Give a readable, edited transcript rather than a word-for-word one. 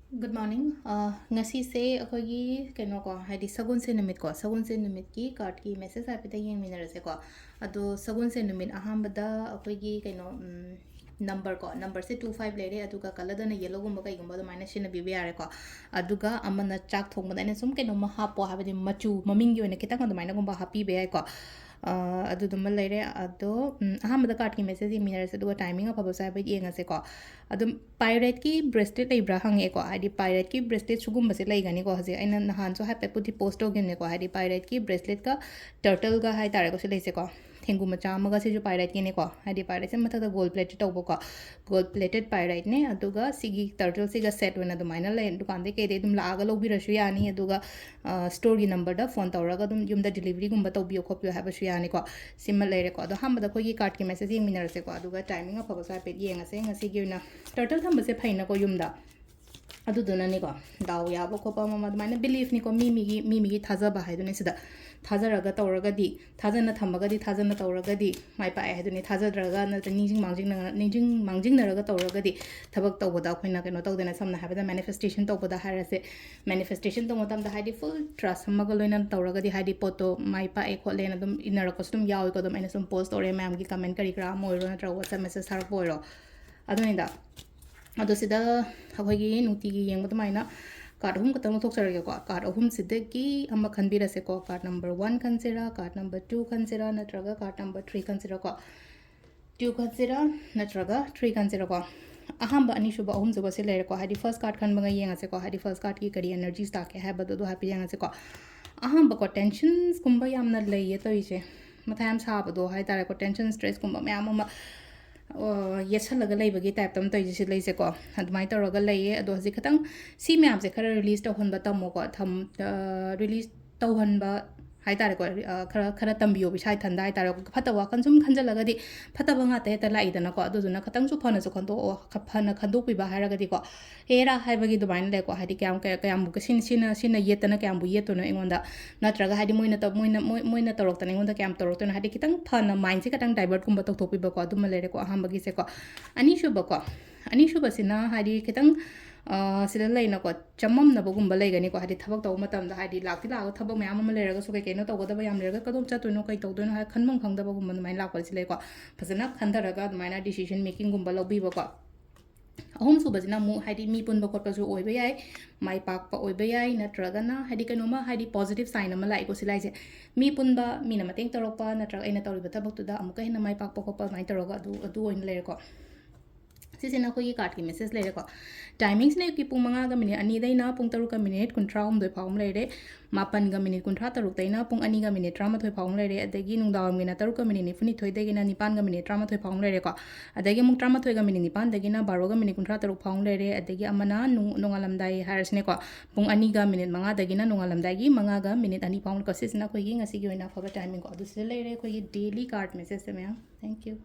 Good morning. Ngasi se akogi keno ko haidi sagun se numit ko sagun se numit ki card ki message apita yeng minara se ko ado sagun se numit ahambada akogi keno number ko number se 25 lere aduga kalada na yellow gumba kai gumba mana shina bibi are ko aduga amana chak thong bada ne sum keno maha po habadi machu mamingi wena kita kan mana gumba happy be ai ko ꯑꯗꯨꯗꯨꯃ ꯂꯩꯔꯦ ꯑꯗꯣ ꯑꯍꯥꯟꯕꯗ ꯀꯥꯔꯠꯀꯤ message ꯌꯦꯡꯃꯤꯟꯅꯔꯁꯦ ꯑꯗꯨꯒ timing ꯑꯐꯕꯁꯨ ꯍꯥꯏꯐꯦꯠ ꯌꯦꯡꯉꯁꯦꯀꯣ ꯑꯗꯨꯝ ꯄꯥꯏꯔꯦꯠꯀꯤ bracelet ꯂꯩꯕ꯭ꯔꯥ ꯍꯪꯉꯛꯑꯦꯀꯣ ꯍꯥꯏꯗꯤ ꯄꯥꯏꯔꯦꯠꯀꯤ ꯕ꯭ꯔꯦꯁꯂꯦꯠ ꯁꯤꯒꯨꯝꯕꯁꯦ ꯂꯩꯒꯅꯤꯀꯣ ꯍꯧꯖꯤꯛ ꯑꯩꯅ ꯅꯍꯥꯟꯁꯨ ꯍꯥꯏꯐꯦꯠꯄꯨꯗꯤ ꯄꯣꯁ ꯇꯧꯈꯤꯕꯅꯦꯀꯣ ꯍꯥꯏꯗꯤ ꯄꯥꯏꯔꯦꯠꯀꯤ ꯕ꯭ꯔꯦꯁꯂꯦꯠꯀ ꯇꯔꯇꯜꯒ ꯍꯥꯏꯇꯥꯔꯦꯀꯣ ꯁꯤ ꯂꯩꯁꯦꯀꯣ ꯊꯦꯡꯒꯨ ꯃꯆꯥ ꯑꯃꯒ ꯁꯤꯁꯨ ꯄꯥꯏꯔꯦꯠꯀꯤꯅꯦꯀꯣ ꯍꯥꯏꯗꯤ ꯄꯥꯏꯔꯦꯠꯁꯦ ꯃꯊꯛꯇ ꯒꯣꯜ ꯄ꯭ꯂꯦꯇꯦꯠ ꯇꯧꯕꯀꯣ ꯒꯣꯜ ꯄ꯭ꯂꯦꯇꯦꯠ ꯄꯥꯏꯔꯦꯠꯅꯦ ꯑꯗꯨꯒ ꯁꯤꯒꯤ ꯇꯔꯇꯜꯁꯤꯒ ꯁꯦꯠ ꯑꯣꯏꯅ ꯑꯗꯨꯃꯥꯏꯅ ꯂꯩ ꯗꯨꯀꯥꯟꯗꯩ ꯀꯩꯗꯩ ꯑꯗꯨꯝ ꯂꯥꯛꯑꯒ ꯂꯧꯕꯤꯔꯁꯨ ꯌꯥꯅꯤ ꯑꯗꯨꯒ ꯁ꯭ꯇꯣꯔꯒꯤ ꯅꯝꯕꯔꯗ ꯐꯣꯟ ꯇꯧꯔꯒ ꯑꯗꯨꯝ ꯌꯨꯝꯗ ꯗꯤꯂꯤꯚꯔꯤꯒꯨꯝꯕ ꯇꯧꯕꯤꯌꯣ ꯈꯣꯠꯄꯤꯌꯣ ꯍꯥꯏꯕꯁꯨ ꯌꯥꯅꯤꯀꯣ ꯁꯤꯃ ꯂꯩꯔꯦꯀꯣ ꯑꯗꯣ ꯑꯍꯥꯟꯕꯗ ꯑꯩꯈꯣꯏꯒꯤ ꯀꯥꯔꯠꯀꯤ ꯃꯦꯁꯦꯖ ꯌꯦꯡꯃꯤꯟꯅꯔꯁꯦꯀꯣ ꯑꯗꯨꯒ ꯇꯥꯏꯃꯤꯡ ꯑꯐꯕꯁꯨ ꯍꯥꯏꯐꯦꯠ ꯌꯦꯡꯉꯁꯦ ꯉꯁꯤꯒꯤ ꯑꯣꯏꯅ ꯇꯔꯇꯜ ꯊꯝꯕꯁꯦ ꯐꯩꯅꯀꯣ ꯌꯨꯝꯗ ꯑꯗꯨꯗꯨꯅꯅꯤꯀꯣ ꯗꯥꯎ ꯌꯥꯕ ꯈꯣꯠꯄ ꯑꯃ ꯑꯗꯨꯃꯥꯏꯅ ꯕꯤꯂꯤꯐꯅꯤꯀꯣ ꯃꯤ ꯃꯤꯒꯤ ꯊꯥꯖꯕ ꯍꯥꯏꯗꯨꯅꯤ ꯁꯤꯗ ꯊꯥꯖꯔꯒ ꯇꯧꯔꯒꯗꯤ ꯊꯥꯖꯅ ꯊꯝꯃꯒꯗꯤ ꯊꯥꯖꯅ ꯇꯧꯔꯒꯗꯤ ꯃꯥꯏ ꯄꯥꯛꯑꯦ ꯍꯥꯏꯗꯨꯅꯤ ꯊꯥꯖꯗ꯭ꯔꯒ ꯅꯠꯇ꯭ꯔꯒ ꯃꯥꯡꯖꯤꯡꯅꯔꯒ ꯇꯧꯔꯒꯗꯤ ꯊꯕꯛ ꯇꯧꯕꯗ ꯑꯩꯈꯣꯏꯅ ꯀꯩꯅꯣ ꯇꯧꯗꯅ ꯁꯝꯅ ꯍꯥꯏꯔꯕꯗ ꯃꯦꯅꯤꯐꯦꯁꯇꯦꯁꯟ ꯇꯧꯕꯗ ꯍꯥꯏꯔꯁꯦ ꯃꯦꯅꯤꯐꯦꯁꯇꯦꯁꯟ ꯇꯧꯕ ꯃꯇꯝꯗ ꯍꯥꯏꯗꯤ ꯐꯨꯜ ꯇ꯭ꯔꯁ ꯑꯃꯒ ꯂꯣꯏꯅꯅ ꯇꯧꯔꯒꯗꯤ ꯍꯥꯏꯗꯤ ꯄꯣꯠꯇꯣ ꯃꯥꯏ ꯄꯥꯛꯑꯦ ꯈꯣꯠꯂꯦꯅ ꯑꯗꯨꯝ ꯏꯟꯅꯔꯛꯄꯁꯨ ꯑꯗꯨꯝ ꯌꯥꯎꯏꯀꯣ ꯑꯗꯨꯝ ꯑꯩꯅ ꯁꯨꯝ ꯄꯣꯁט ꯇꯧꯔꯦ ꯃꯌꯥꯝꯒꯤ ꯀꯃꯦꯟ ꯀꯔꯤ ꯀꯔꯥ ꯑꯃ ꯑꯣꯏꯔꯣ ꯅꯠꯇ꯭ꯔꯒ ꯋꯥꯆꯞ ꯃꯦꯁꯦꯖ ꯊꯥꯔꯛꯄ ꯑꯣꯏꯔꯣ ꯑꯗꯨꯅꯤꯗ ꯑꯗꯣ ꯁꯤꯗ ꯑꯩꯈꯣꯏꯒꯤ ꯅꯨꯡꯇꯤꯒꯤ ꯌꯦꯡꯕ ꯑꯗꯨꯃꯥꯏꯅ ꯀꯥꯔꯠ ꯑꯍꯨꯝ ꯈꯛꯇꯪ ꯂꯧꯊꯣꯛꯆꯔꯒꯦꯀꯣ ꯀꯥꯔꯠ ꯑꯍꯨꯝꯁꯤꯗꯒꯤ ꯑꯃ ꯈꯟꯕꯤꯔꯁꯦꯀꯣ ꯀꯥꯔꯠ ꯅꯝꯕꯔ 1 ꯈꯟꯁꯤꯔꯥ ꯀꯥꯔꯠ ꯅꯝꯕꯔ 2 ꯈꯟꯁꯤꯔꯥ ꯅꯠꯇ꯭ꯔꯒ ꯀꯥꯔꯠ ꯅꯝꯕꯔ 3 ꯈꯟꯁꯤꯔꯥꯀꯣ 2 ꯈꯟꯁꯤꯔꯥ ꯅꯠꯇ꯭ꯔꯒ 3 ꯈꯟꯁꯤꯔꯥꯀꯣ ꯑꯍꯥꯟꯕ ꯑꯅꯤꯁꯨꯕ ꯑꯍꯨꯝꯁꯨꯕ ꯁꯤ ꯂꯩꯔꯦꯀꯣ ꯍꯥꯏꯗꯤ ꯐꯥꯔꯁ ꯀꯥꯔꯠ ꯈꯟꯕꯒ ꯌꯦꯡꯉꯁꯦꯀꯣ ꯍꯥꯏꯗꯤ ꯐꯥꯔꯁ ꯀꯥꯔꯠꯀꯤ ꯀꯔꯤ ꯑꯦꯅꯔꯖꯤꯁ ꯂꯥꯛꯀꯦ ꯍꯥꯏꯕꯗꯣ ꯑꯗꯨ ꯍꯥꯏꯐꯦꯠ ꯌꯦꯡꯉꯁꯦꯀꯣ ꯑꯍꯥꯟꯕꯀꯣ ꯇꯦꯟꯁꯟꯁꯀꯨꯝꯕ ꯌꯥꯝꯅ ꯂꯩꯌꯦ ꯇꯧꯔꯤꯁꯦ ꯃꯊꯥ ꯌꯥꯝ ꯁꯥꯕꯗꯣ ꯍꯥꯏꯇꯥꯔꯦꯀꯣ ꯇꯦꯟꯁꯟ ꯁ꯭ꯇ꯭ꯔꯦꯁꯀꯨꯝꯕ ꯃꯌꯥꯝ ꯑꯃ ꯌꯦꯠꯁꯜꯂꯒ ꯂꯩꯕꯒꯤ ꯇꯥꯏꯞꯇ ꯑꯃ ꯇꯧꯔꯤꯁꯦ ꯁꯤ ꯂꯩꯁꯦꯀꯣ ꯑꯗꯨꯃꯥꯏꯅ ꯇꯧꯔꯒ ꯂꯩꯌꯦ ꯑꯗꯣ ꯍꯧꯖꯤꯛ ꯈꯤꯇꯪ ꯁꯤ ꯃꯌꯥꯝꯁꯦ ꯈꯔ ꯔꯤꯂꯤꯁ ꯇꯧꯍꯟꯕ ꯇꯝꯃꯣꯀꯣ ꯔꯤꯂꯤꯁ ꯇꯧꯍꯟꯕ ꯍꯥꯏꯇꯥꯔꯦꯀꯣ ꯈꯔ ꯇꯝꯕꯤꯌꯣ ꯏꯁꯥ ꯏꯊꯟꯗ ꯍꯥꯏꯇꯥꯔꯦ ꯐꯠꯇꯕ ꯋꯥꯈꯜ ꯁꯨꯝ ꯈꯟꯖꯜꯂꯒꯗꯤ ꯐꯠꯇꯕ ꯉꯥꯛꯇ ꯍꯦꯛꯇ ꯂꯥꯛꯏꯗꯅꯀꯣ ꯑꯗꯨꯗꯨꯅ ꯈꯤꯇꯪꯁꯨ ꯐꯅꯁꯨ ꯈꯟꯗꯣꯛꯑꯣ ꯐꯅ ꯈꯟꯗꯣꯛꯄꯤꯕ ꯍꯥꯏꯔꯒꯗꯤꯀꯣ ꯍꯦꯔꯥ ꯍꯥꯏꯕꯒꯤ ꯑꯗꯨꯃꯥꯏꯅ ꯂꯩꯀꯣ ꯍꯥꯏꯗꯤ ꯀꯌꯥꯝꯕꯨ ꯁꯤꯅ ꯌꯦꯠꯇꯅ ꯀꯌꯥꯝꯕꯨ ꯌꯦꯠꯇꯣꯏꯅꯣ ꯑꯩꯉꯣꯟꯗ ꯅꯠꯇ꯭ꯔꯒ ꯍꯥꯏꯗꯤ ꯃꯣꯏꯅ ꯇꯧꯔꯛꯇꯅ ꯑꯩꯉꯣꯟꯗ ꯀꯌꯥꯝ ꯇꯧꯔꯛꯇꯣꯏꯅꯣ ꯍꯥꯏꯗꯤ ꯈꯤꯇꯪ ꯐꯅ ꯃꯥꯏꯟꯁꯦ ꯈꯤꯇꯪ ꯗꯥꯏꯚꯔꯠꯀꯨꯝꯕ ꯇꯧꯊꯣꯛꯄꯤꯕꯀꯣ ꯑꯗꯨꯃ ꯂꯩꯔꯦꯀꯣ ꯑꯍꯥꯟꯕꯒꯤꯁꯦꯀꯣ ꯑꯅꯤꯁꯨꯕꯁꯤꯅ ꯍꯥꯏꯗꯤ ꯈꯤꯇꯪ ꯁꯤꯗ ꯂꯩꯅꯀꯣ ꯆꯃꯝꯅꯕꯒꯨꯝꯕ ꯂꯩꯒꯅꯤꯀꯣ ꯍꯥꯏꯗꯤ ꯊꯕꯛ ꯇꯧꯕ ꯃꯇꯝꯗ ꯍꯥꯏꯗꯤ ꯂꯥꯛꯇꯤ ꯂꯥꯛꯑꯒ ꯊꯕꯛ ꯃꯌꯥꯝ ꯑꯃ ꯂꯩꯔꯒꯁꯨ ꯀꯩꯅꯣ ꯇꯧꯒꯗꯕ ꯌꯥꯝ ꯂꯩꯔꯒ ꯀꯗꯣꯝ ꯆꯠꯇꯣꯏꯅꯣ ꯀꯩ ꯇꯧꯗꯣꯏꯅꯣ ꯍꯥꯏ ꯈꯟꯐꯝ ꯈꯪꯗꯕꯒꯨꯝꯕ ꯑꯗꯨꯃꯥꯏꯅ ꯂꯥꯛꯄꯁꯤ ꯂꯩꯀꯣ ꯐꯖꯅ ꯈꯟꯊꯔꯒ ꯑꯗꯨꯃꯥꯏꯅ ꯗꯤꯁꯤꯖꯟ ꯃꯦꯀꯤꯡꯒꯨꯝꯕ ꯂꯧꯕꯤꯕꯀꯣ ꯑꯍꯨꯝꯁꯨꯕꯁꯤꯅ ꯑꯃꯨꯛ ꯍꯥꯏꯗꯤ ꯃꯤ ꯄꯨꯟꯕ ꯈꯣꯠꯄꯁꯨ ꯑꯣꯏꯕ ꯌꯥꯏ ꯃꯥꯏ ꯄꯥꯛꯄ ꯑꯣꯏꯕ ꯌꯥꯏ ꯅꯠꯇ꯭ꯔꯒꯅ ꯍꯥꯏꯗꯤ ꯀꯩꯅꯣꯃ ꯍꯥꯏꯗꯤ ꯄꯣꯖꯤꯇꯤቭ ꯁꯥꯏꯟ ꯑꯃ ꯂꯥꯛꯏꯀꯣ ꯁꯤ ꯂꯥꯏꯁꯦ ꯃꯤ ꯄꯨꯟꯕ ꯃꯤꯅ ꯃꯇꯦꯡ ꯇꯧꯔꯛꯄ ꯅꯠꯇ꯭ꯔꯒ ꯑꯩꯅ ꯇꯧꯔꯤꯕ ꯊꯕꯛꯇꯨꯗ ꯑꯃꯨꯛꯀ ꯍꯦꯟꯅ ꯃꯥꯏ ꯄꯥꯛꯄ ꯈꯣꯠꯄ ꯑꯗꯨꯃꯥꯏꯅ ꯇꯧꯔꯒ ꯑꯗꯨ ꯑꯣꯏꯅ ꯂꯩꯔꯦꯀꯣ ꯁꯤꯁꯤꯅ ꯑꯩꯈꯣꯏꯒꯤ ꯀꯥꯔꯠꯀꯤ ꯃꯦꯁꯦꯖ ꯂꯩꯔꯦꯀꯣ ꯇꯥꯏꯃꯤꯡꯁꯤꯅ ꯑꯌꯨꯛꯀꯤ ꯄꯨꯡ 5ꯒ ꯃꯤꯅꯤꯠ 2ꯗꯩꯅ ꯄꯨꯡ 6ꯒ ꯃꯤꯅꯤꯠ 53 ꯐꯥꯎꯕ ꯂꯩꯔꯦ 8ꯒ ꯃꯤꯅꯤꯠ 33ꯗꯩꯅ ꯄꯨꯡ 2ꯒ ꯃꯤꯅꯤꯠ 13 ꯐꯥꯎꯕ ꯂꯩꯔꯦ ꯑꯗꯒꯤ ꯅꯨꯡꯗꯥꯡꯋꯥꯏꯔꯝꯒꯤꯅ 6ꯒ ꯃꯤꯅꯤꯠ 92ꯗꯒꯤꯅ 9ꯒ ꯃꯤꯅꯤꯠ 13 ꯐꯥꯎꯕ ꯂꯩꯔꯦꯀꯣ ꯑꯗꯒꯤ ꯑꯃꯨꯛ 13ꯒ ꯃꯤꯅꯤꯠ 9ꯗꯒꯤꯅ 12ꯒ ꯃꯤꯅꯤꯠ 36 ꯐꯥꯎꯕ ꯂꯩꯔꯦ ꯑꯗꯒꯤ ꯑꯃꯅ ꯅꯣꯡꯉꯥꯜꯂꯝꯗꯥꯏ ꯍꯥꯏꯔꯁꯤꯅꯦꯀꯣ ꯄꯨꯡ 2ꯒ ꯃꯤꯅꯤꯠ 5ꯗꯒꯤꯅ ꯅꯣꯡꯉꯥꯜꯂꯝꯗꯥꯏꯒꯤ 5ꯒ ꯃꯤꯅꯤꯠ 2 ꯐꯥꯎꯕꯀꯣ ꯁꯤꯁꯤꯅ ꯑꯩꯈꯣꯏꯒꯤ ꯉꯁꯤꯒꯤ ꯑꯣꯏꯅ ꯑꯐꯕ ꯇꯥꯏꯃꯤꯡꯀꯣ ꯑꯗꯨ ꯁꯤꯗ ꯂꯩꯔꯦ ꯑꯩꯈꯣꯏꯒꯤ ꯗꯦꯂꯤ ꯀꯥꯔꯠ ꯃꯦꯁꯦꯖꯁꯦ ꯃꯌꯥꯝ ꯊꯦꯡꯛ ꯌꯨ